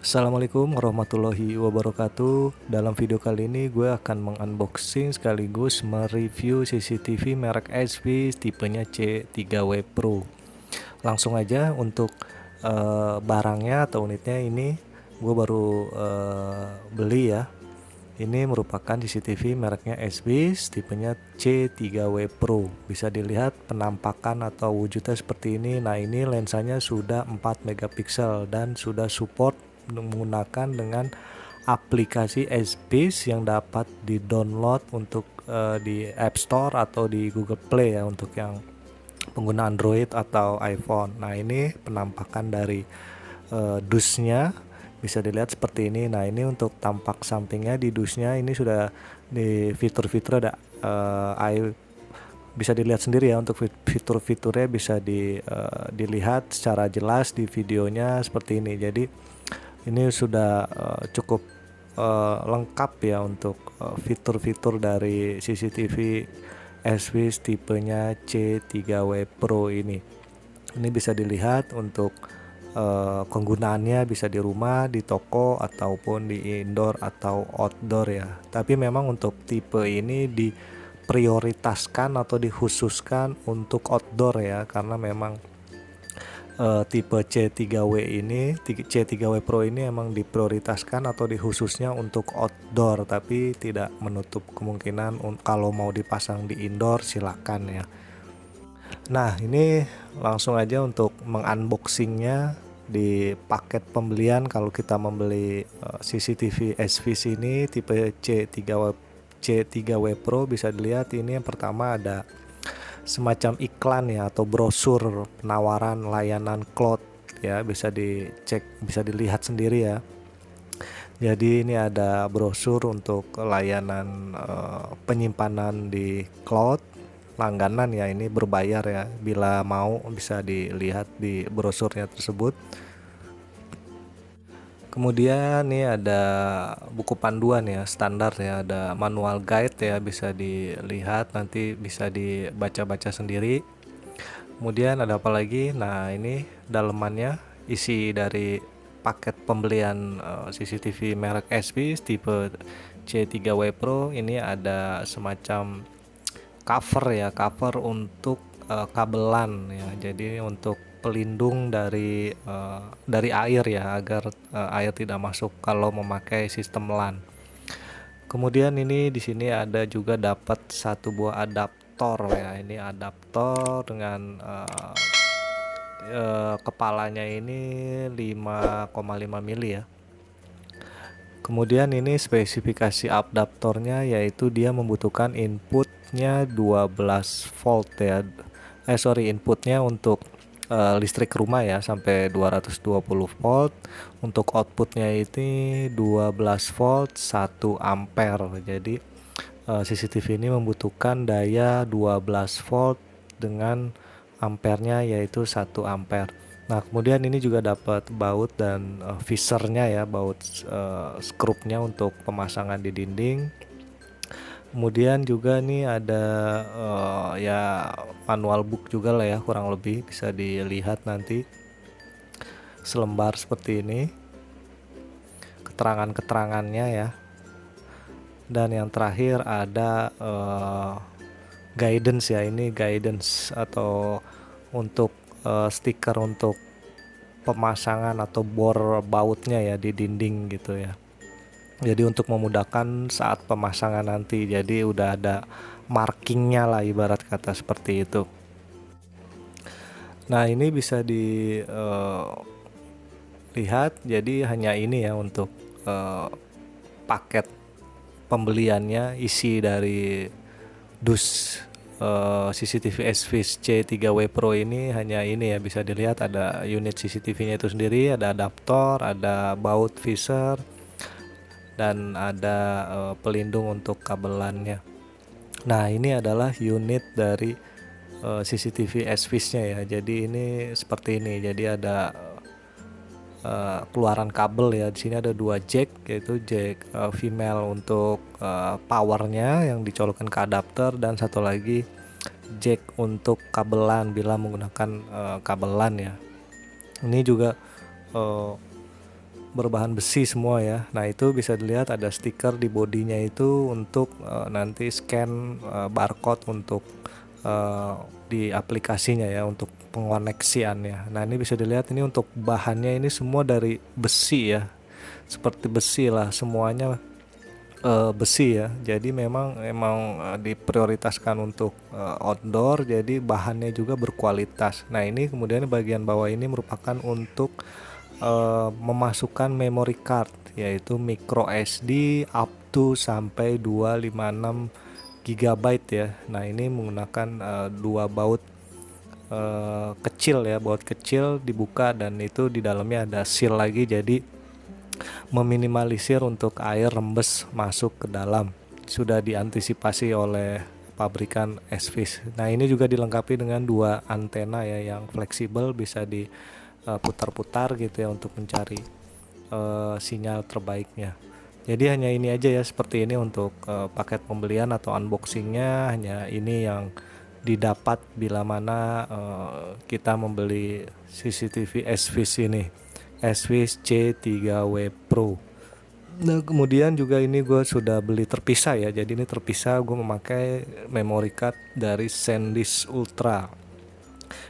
Assalamualaikum warahmatullahi wabarakatuh. Dalam video kali ini gue akan mengunboxing sekaligus mereview CCTV merek SV tipenya C3W Pro. Langsung aja untuk barangnya atau unitnya ini gue baru beli ya. Ini merupakan CCTV mereknya SV tipenya C3W Pro. Bisa dilihat penampakan atau wujudnya seperti ini. Nah, ini lensanya sudah 4 megapiksel dan sudah support menggunakan dengan aplikasi SBIS yang dapat di-download untuk di App Store atau di Google Play ya untuk yang pengguna Android atau iPhone. Nah, ini penampakan dari dusnya bisa dilihat seperti ini. Nah, ini untuk tampak sampingnya di dusnya ini sudah di fitur-fitur ada bisa dilihat sendiri ya. Untuk fitur-fiturnya bisa dilihat secara jelas di videonya seperti ini. Jadi ini sudah cukup lengkap ya untuk fitur-fitur dari CCTV SWIS tipenya C3W Pro ini. Ini bisa dilihat untuk penggunaannya bisa di rumah, di toko, ataupun di indoor atau outdoor ya. Tapi memang untuk tipe ini diprioritaskan atau dikhususkan untuk outdoor ya, karena memang tipe C3W ini, C3W Pro ini emang diprioritaskan atau dikhususnya untuk outdoor, tapi tidak menutup kemungkinan kalau mau dipasang di indoor silakan ya. Nah, ini langsung aja untuk mengunboxingnya di paket pembelian. Kalau kita membeli CCTV SVC ini tipe C3W Pro, bisa dilihat ini yang pertama ada semacam iklan ya atau brosur penawaran layanan cloud ya, bisa dicek, bisa dilihat sendiri ya. Jadi ini ada brosur untuk layanan penyimpanan di cloud langganan ya, ini berbayar ya, bila mau bisa dilihat di brosurnya tersebut. Kemudian nih ada buku panduan ya, standar ya, ada manual guide ya, bisa dilihat nanti bisa dibaca-baca sendiri. Kemudian ada apa lagi? Nah, ini dalemannya isi dari paket pembelian CCTV merek SB tipe C3W Pro ini ada semacam cover ya, cover untuk kabelan ya, jadi untuk pelindung dari air ya, agar air tidak masuk kalau memakai sistem LAN. Kemudian ini di sini ada juga dapat satu buah adaptor ya, ini adaptor dengan kepalanya ini 5,5 mili ya. Kemudian ini spesifikasi adaptornya yaitu dia membutuhkan inputnya 12 volt ya. Inputnya untuk listrik rumah ya sampai 220 volt. Untuk outputnya ini 12 volt 1 ampere. Jadi CCTV ini membutuhkan daya 12 volt dengan ampernya yaitu 1 ampere. Nah, kemudian ini juga dapat baut dan visornya ya, baut skrupnya untuk pemasangan di dinding. Kemudian juga nih ada ya manual book juga lah ya, kurang lebih bisa dilihat nanti selembar seperti ini keterangan-keterangannya ya. Dan yang terakhir ada guidance ya, ini guidance atau untuk stiker untuk pemasangan atau bor bautnya ya di dinding gitu ya. Jadi untuk memudahkan saat pemasangan nanti, jadi udah ada markingnya lah ibarat kata seperti itu. Nah, ini bisa dilihat, jadi hanya ini ya untuk paket pembeliannya, isi dari dus CCTV SVIS C3W Pro ini hanya ini ya, bisa dilihat ada unit CCTV-nya itu sendiri, ada adaptor, ada baut visor, dan ada pelindung untuk kabelannya. Nah, ini adalah unit dari CCTV SVIS-nya ya. Jadi ini seperti ini. Jadi ada keluaran kabel ya. Di sini ada 2 jack, yaitu jack female untuk powernya yang dicolokkan ke adapter, dan satu lagi jack untuk kabelan bila menggunakan kabelan ya. Ini juga berbahan besi semua ya. Nah itu bisa dilihat ada stiker di bodinya itu untuk nanti scan barcode untuk di aplikasinya ya, untuk pengoneksiannya. Nah ini bisa dilihat ini untuk bahannya ini semua dari besi ya, seperti besi lah semuanya, besi ya. Jadi emang diprioritaskan untuk outdoor, jadi bahannya juga berkualitas. Nah ini kemudian bagian bawah ini merupakan untuk memasukkan memory card, yaitu micro SD up to sampai 256 GB ya. Nah ini menggunakan dua baut kecil ya, baut kecil dibuka dan itu di dalamnya ada seal lagi, jadi meminimalisir untuk air rembes masuk ke dalam. Sudah diantisipasi oleh pabrikan Swiss. Nah ini juga dilengkapi dengan dua antena ya yang fleksibel, bisa diputar-putar gitu ya untuk mencari sinyal terbaiknya. Jadi hanya ini aja ya, seperti ini untuk paket pembelian atau unboxingnya. Hanya ini yang didapat bila mana kita membeli CCTV Swiss ini, Swiss C3W Pro. Nah kemudian juga ini gue sudah beli terpisah ya, jadi ini terpisah, gue memakai memory card dari SanDisk Ultra.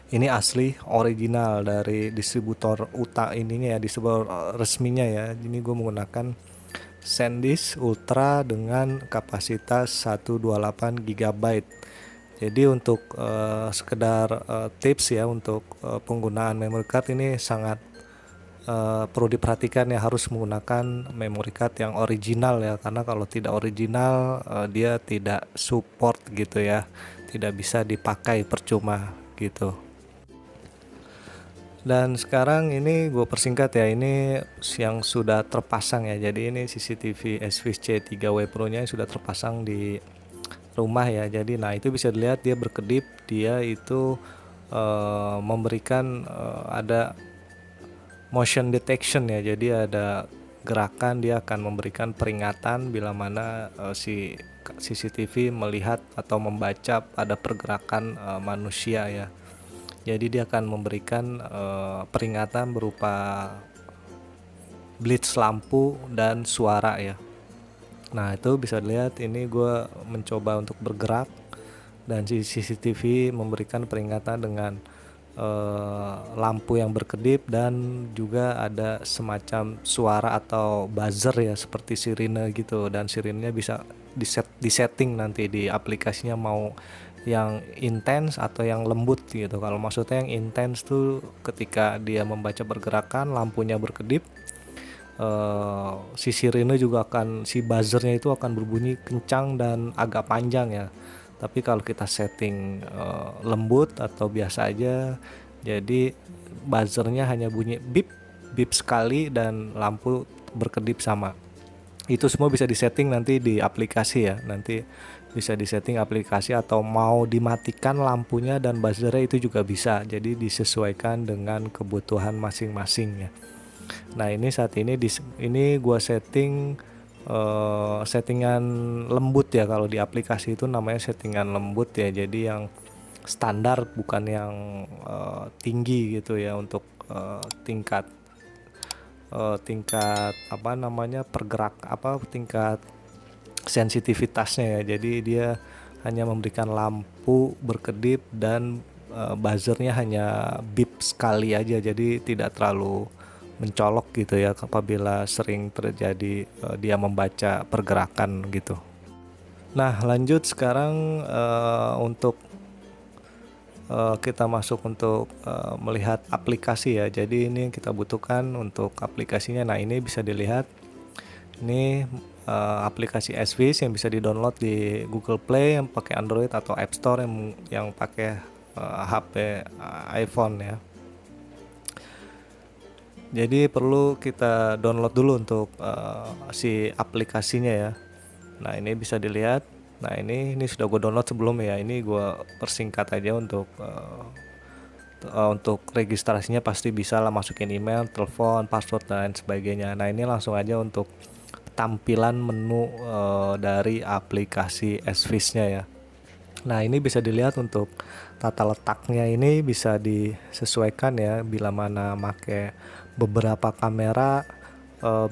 Ini asli original dari distributor ininya ya, distributor resminya ya. Ini gue menggunakan SanDisk Ultra dengan kapasitas 128 GB. Jadi untuk sekedar tips ya untuk penggunaan memory card ini sangat perlu diperhatikan ya, harus menggunakan memory card yang original ya, karena kalau tidak original dia tidak support gitu ya, tidak bisa dipakai, percuma gitu. Dan sekarang ini gue persingkat ya, ini yang sudah terpasang ya. Jadi ini CCTV Swiss C3W Pro nya sudah terpasang di rumah ya. Jadi nah itu bisa dilihat dia berkedip, dia itu memberikan ada motion detection ya. Jadi ada gerakan, dia akan memberikan peringatan bila mana si CCTV melihat atau membaca ada pergerakan manusia ya. Jadi dia akan memberikan peringatan berupa blitz lampu dan suara ya. Nah itu bisa dilihat ini gue mencoba untuk bergerak dan si CCTV memberikan peringatan dengan lampu yang berkedip, dan juga ada semacam suara atau buzzer ya, seperti sirine gitu. Dan sirinenya bisa disetting nanti di aplikasinya, mau yang intens atau yang lembut gitu. Kalau maksudnya yang intens tuh ketika dia membaca pergerakan, lampunya berkedip, si sirine juga akan, si buzzernya itu akan berbunyi kencang dan agak panjang ya. Tapi kalau kita setting lembut atau biasa aja, jadi buzzernya hanya bunyi bip bip sekali dan lampu berkedip sama. Itu semua bisa disetting nanti di aplikasi ya. Nanti bisa disetting aplikasi, atau mau dimatikan lampunya dan buzzernya itu juga bisa. Jadi disesuaikan dengan kebutuhan masing-masing ya. Nah ini saat ini ini gua setting settingan lembut ya. Kalau di aplikasi itu namanya settingan lembut ya. Jadi yang standar, bukan yang tinggi gitu ya, untuk tingkat apa namanya, tingkat sensitivitasnya ya. Jadi dia hanya memberikan lampu berkedip dan buzzernya hanya bip sekali aja, jadi tidak terlalu mencolok gitu ya apabila sering terjadi dia membaca pergerakan gitu. Nah lanjut sekarang untuk kita masuk untuk melihat aplikasi ya. Jadi ini kita butuhkan untuk aplikasinya. Nah ini bisa dilihat, ini aplikasi Swiss yang bisa di-download di Google Play yang pakai Android, atau App Store yang pakai HP iPhone ya. Jadi perlu kita download dulu untuk si aplikasinya ya. Nah ini bisa dilihat. Nah ini sudah gue download sebelum ya. Ini gue persingkat aja untuk registrasinya pasti bisa lah, masukin email, telepon, password dan lain sebagainya. Nah ini langsung aja untuk tampilan menu dari aplikasi Swiss-nya ya. Nah ini bisa dilihat untuk tata letaknya, ini bisa disesuaikan ya, bila mana pakai beberapa kamera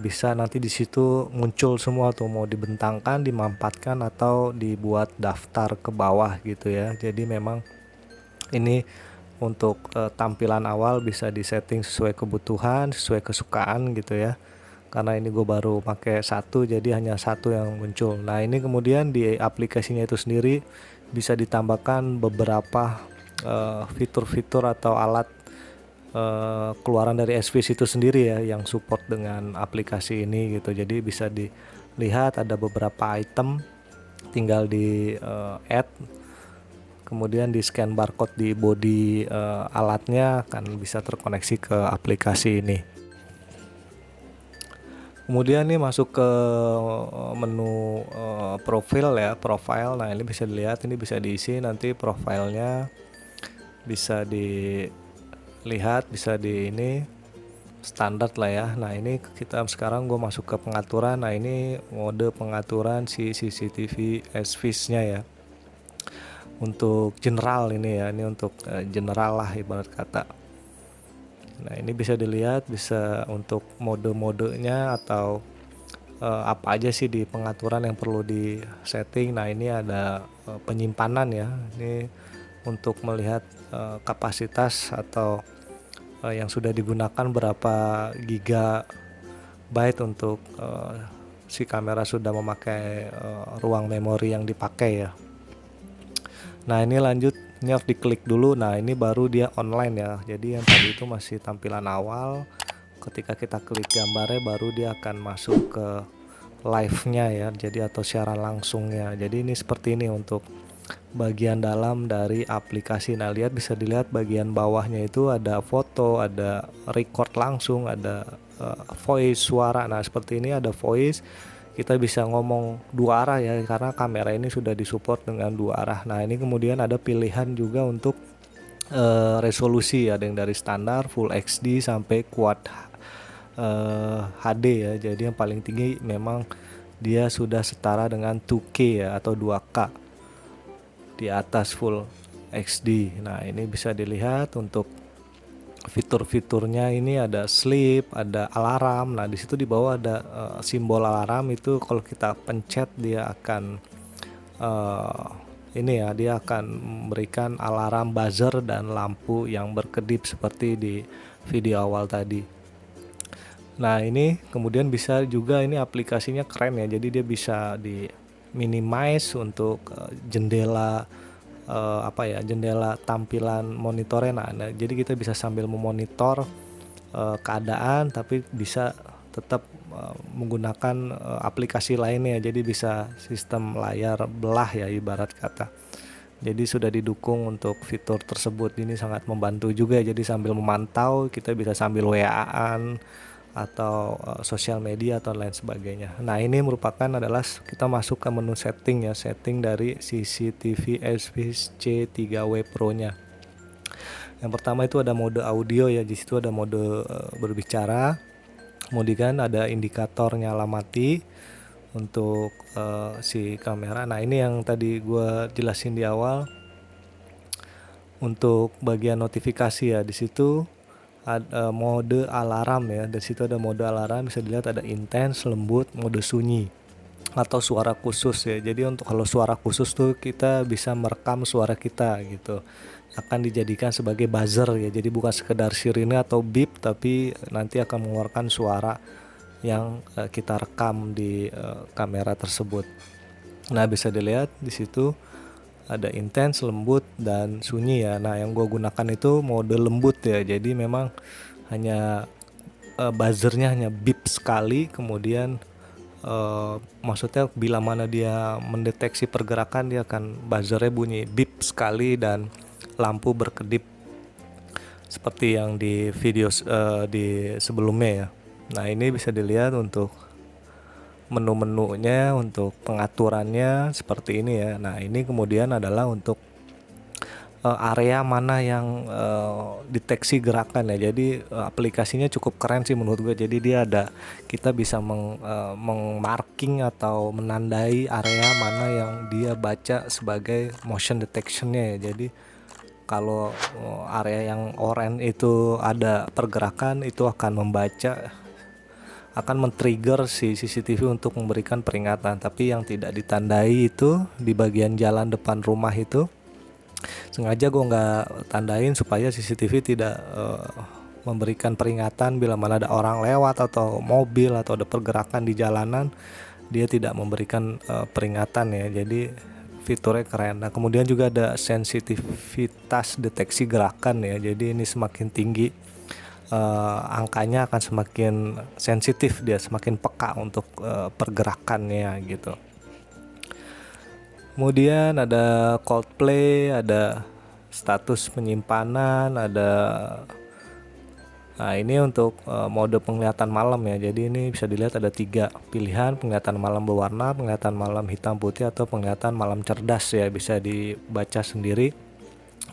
bisa nanti di situ muncul semua tuh, mau dibentangkan, dimampatkan atau dibuat daftar ke bawah gitu ya. Jadi memang ini untuk tampilan awal bisa disetting sesuai kebutuhan, sesuai kesukaan gitu ya. Karena ini gue baru pakai satu, jadi hanya satu yang muncul. Nah ini kemudian di aplikasinya itu sendiri bisa ditambahkan beberapa fitur-fitur atau alat keluaran dari SViz itu sendiri ya, yang support dengan aplikasi ini gitu. Jadi bisa dilihat ada beberapa item, tinggal di add, kemudian di scan barcode di body alatnya akan bisa terkoneksi ke aplikasi ini. Kemudian nih masuk ke menu profil ya, profile. Nah ini bisa dilihat, ini bisa diisi nanti profilnya, bisa dilihat, bisa di ini standar lah ya. Nah ini kita sekarang gue masuk ke pengaturan. Nah ini mode pengaturan si CCTV SViz nya ya, untuk general ini ya, ini untuk general lah ibarat kata. Nah ini bisa dilihat, bisa untuk mode-modenya atau apa aja sih di pengaturan yang perlu di setting. Nah ini ada penyimpanan ya, ini untuk melihat kapasitas atau yang sudah digunakan berapa gigabyte untuk si kamera sudah memakai ruang memori yang dipakai ya. Nah ini lanjut, ini harus diklik dulu. Nah ini baru dia online ya, jadi yang tadi itu masih tampilan awal. Ketika kita klik gambarnya baru dia akan masuk ke live nya ya, jadi atau siaran langsungnya. Jadi ini seperti ini untuk bagian dalam dari aplikasi. Nah lihat, bisa dilihat bagian bawahnya itu ada foto, ada record langsung, ada voice, suara. Nah seperti ini ada voice, kita bisa ngomong dua arah ya, karena kamera ini sudah disupport dengan dua arah. Nah ini kemudian ada pilihan juga untuk resolusi, ada yang dari standar Full HD sampai Quad HD ya. Jadi yang paling tinggi memang dia sudah setara dengan 2K ya, atau 2K di atas Full HD. Nah ini bisa dilihat untuk fitur-fiturnya. Ini ada sleep, ada alarm. Nah di situ di bawah ada simbol alarm, itu kalau kita pencet dia akan ini ya, dia akan memberikan alarm buzzer dan lampu yang berkedip seperti di video awal tadi. Nah ini kemudian bisa juga, ini aplikasinya keren ya, jadi dia bisa di minimize untuk jendela jendela tampilan monitornya. Nah jadi kita bisa sambil memonitor keadaan tapi bisa tetap menggunakan aplikasi lainnya, jadi bisa sistem layar belah ya ibarat kata. Jadi sudah didukung untuk fitur tersebut. Ini sangat membantu juga, jadi sambil memantau kita bisa sambil WA-an atau sosial media atau lain sebagainya. Nah ini merupakan adalah kita masuk ke menu setting ya, setting dari CCTV SViz C3W Pro nya. Yang pertama itu ada mode audio ya, di situ ada mode berbicara, kemudian ada indikator nyala mati untuk si kamera. Nah ini yang tadi gue jelasin di awal untuk bagian notifikasi ya, di situ ada mode alarm ya, dari situ ada mode alarm, bisa dilihat ada intens, lembut, mode sunyi atau suara khusus ya. Jadi untuk kalau suara khusus tuh kita bisa merekam suara kita gitu, akan dijadikan sebagai buzzer ya, jadi bukan sekedar sirine atau beep, tapi nanti akan mengeluarkan suara yang kita rekam di kamera tersebut. Nah bisa dilihat di situ ada intens, lembut, dan sunyi ya. Nah yang gue gunakan itu mode lembut ya, jadi memang hanya buzzernya hanya beep sekali, kemudian maksudnya bila mana dia mendeteksi pergerakan dia akan buzzernya bunyi beep sekali dan lampu berkedip seperti yang di video di sebelumnya ya. Nah ini bisa dilihat untuk menu-menunya, untuk pengaturannya seperti ini ya. Nah ini kemudian adalah untuk area mana yang deteksi gerakan ya. Jadi aplikasinya cukup keren sih menurut gue. Jadi dia ada, kita bisa meng-marking atau menandai area mana yang dia baca sebagai motion detectionnya ya. Jadi kalau area yang oranye itu ada pergerakan, itu akan membaca akan men-trigger si CCTV untuk memberikan peringatan. Tapi yang tidak ditandai itu di bagian jalan depan rumah itu sengaja gue nggak tandain supaya CCTV tidak memberikan peringatan bila mana ada orang lewat atau mobil atau ada pergerakan di jalanan, dia tidak memberikan peringatan ya. Jadi fiturnya keren. Nah kemudian juga ada sensitivitas deteksi gerakan ya. Jadi ini semakin tinggi angkanya akan semakin sensitif, dia semakin peka untuk pergerakannya gitu. Kemudian ada cold play, ada status penyimpanan, nah ini untuk mode penglihatan malam ya. Jadi ini bisa dilihat ada 3 pilihan: penglihatan malam berwarna, penglihatan malam hitam putih, atau penglihatan malam cerdas ya. Bisa dibaca sendiri.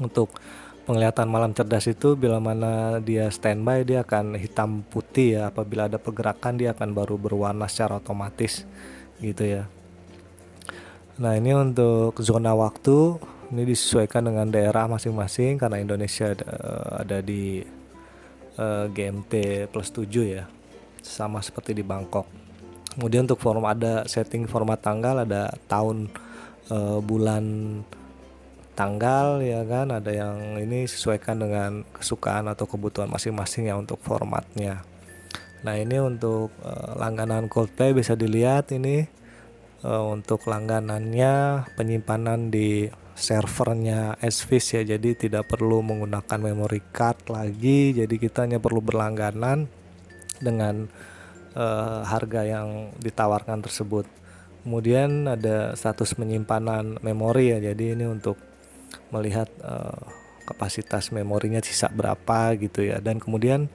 Untuk penglihatan malam cerdas itu bila mana dia standby dia akan hitam putih ya, apabila ada pergerakan dia akan baru berwarna secara otomatis gitu ya. Nah ini untuk zona waktu, ini disesuaikan dengan daerah masing-masing karena Indonesia ada di GMT +7 ya, sama seperti di Bangkok. Kemudian untuk ada setting format tanggal, ada tahun, bulan, tanggal ya kan. Ada yang ini sesuaikan dengan kesukaan atau kebutuhan masing-masing ya untuk formatnya. Nah ini untuk langganan Coldplay bisa dilihat ini untuk langganannya penyimpanan di servernya SFIS ya, jadi tidak perlu menggunakan memory card lagi. Jadi kita hanya perlu berlangganan dengan harga yang ditawarkan tersebut. Kemudian ada status penyimpanan memori ya, jadi ini untuk melihat kapasitas memorinya sisa berapa gitu ya. Dan kemudian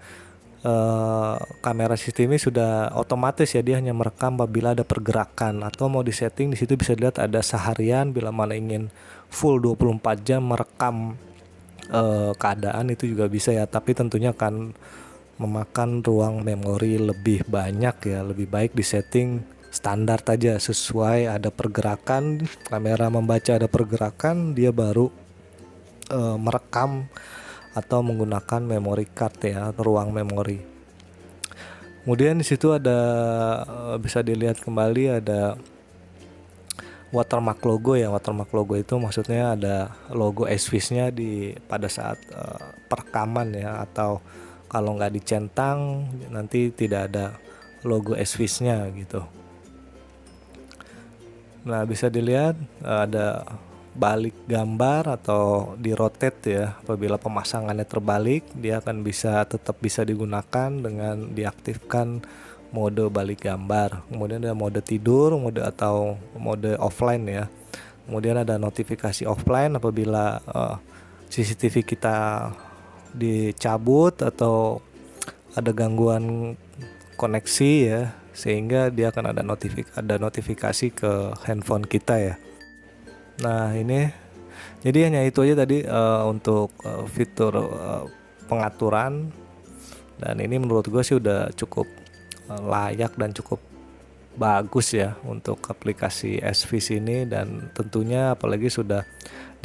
kamera sistem ini sudah otomatis ya, dia hanya merekam apabila ada pergerakan, atau mau disetting di situ bisa dilihat ada seharian bila mana ingin full 24 jam merekam keadaan itu juga bisa ya, tapi tentunya akan memakan ruang memori lebih banyak ya. Lebih baik disetting standar aja, sesuai ada pergerakan, kamera membaca ada pergerakan, dia baru merekam atau menggunakan memory card ya, ruang memori. Kemudian di situ ada bisa dilihat kembali ada watermark logo ya. Watermark logo itu maksudnya ada logo SFIS-nya pada saat perekaman ya, atau kalau nggak dicentang nanti tidak ada logo SFIS-nya gitu. Nah bisa dilihat ada balik gambar atau di rotate ya. Apabila pemasangannya terbalik, dia akan tetap bisa digunakan dengan diaktifkan mode balik gambar. Kemudian ada mode tidur, mode offline ya. Kemudian ada notifikasi offline apabila CCTV kita dicabut atau ada gangguan koneksi ya, sehingga dia akan ada notifikasi ke handphone kita ya. Nah ini jadi hanya itu aja tadi untuk fitur pengaturan, dan ini menurut gue sih udah cukup layak dan cukup bagus ya untuk aplikasi SFIS ini. Dan tentunya apalagi sudah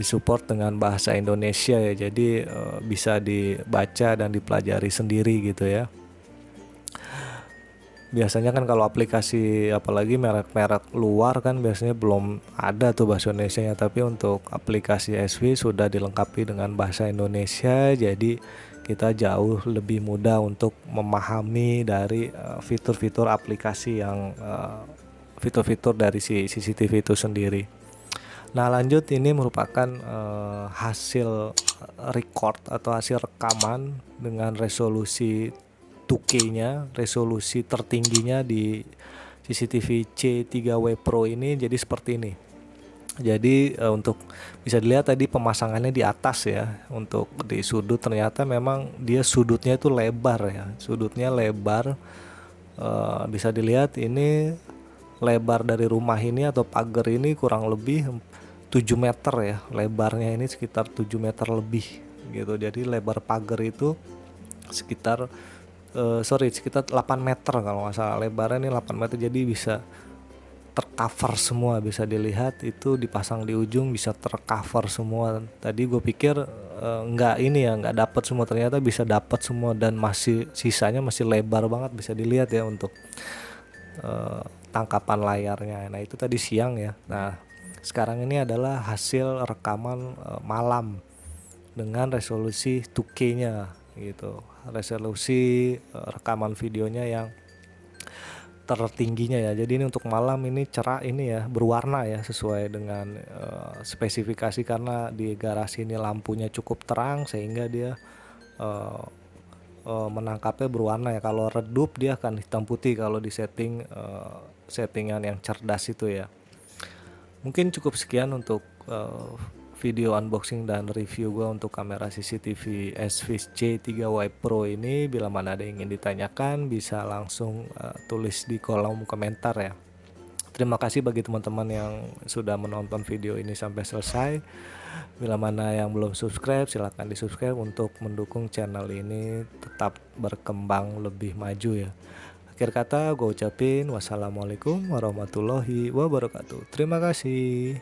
disupport dengan bahasa Indonesia ya, jadi bisa dibaca dan dipelajari sendiri gitu ya. Biasanya kan kalau aplikasi apalagi merek-merek luar kan biasanya belum ada tuh bahasa Indonesianya, tapi untuk aplikasi SFIS sudah dilengkapi dengan bahasa Indonesia, jadi kita jauh lebih mudah untuk memahami dari fitur-fitur aplikasi yang fitur-fitur dari si CCTV itu sendiri. Nah lanjut, ini merupakan hasil record atau hasil rekaman dengan resolusi 2K-nya, resolusi tertingginya di CCTV C3W Pro ini. Jadi seperti ini. Jadi untuk bisa dilihat tadi pemasangannya di atas ya. Untuk di sudut ternyata memang dia sudutnya itu lebar ya. Sudutnya lebar. Bisa dilihat ini lebar dari rumah ini atau pagar ini kurang lebih 7 meter ya. Lebarnya ini sekitar 7 meter lebih gitu. Jadi lebar pagar itu sekitar 8 meter kalau nggak salah. Lebarnya ini 8 meter, jadi bisa tercover semua, bisa dilihat itu dipasang di ujung bisa tercover semua. Tadi gue pikir nggak ini ya, nggak dapat semua, ternyata bisa dapat semua dan masih sisanya masih lebar banget, bisa dilihat ya untuk tangkapan layarnya. Nah itu tadi siang ya. Nah sekarang ini adalah hasil rekaman malam dengan resolusi 2K-nya gitu, resolusi rekaman videonya yang tertingginya ya. Jadi ini untuk malam ini cerah ini ya, berwarna ya, sesuai dengan spesifikasi, karena di garasi ini lampunya cukup terang sehingga dia menangkapnya berwarna ya. Kalau redup dia akan hitam putih kalau di settingan yang cerdas itu ya. Mungkin cukup sekian untuk video unboxing dan review gue untuk kamera CCTV SVIS J3Y Pro ini. Bila mana ada yang ingin ditanyakan bisa langsung tulis di kolom komentar ya. Terima kasih bagi teman-teman yang sudah menonton video ini sampai selesai. Bila mana yang belum subscribe silahkan di subscribe untuk mendukung channel ini tetap berkembang lebih maju ya. Akhir kata gue ucapin wassalamualaikum warahmatullahi wabarakatuh. Terima kasih.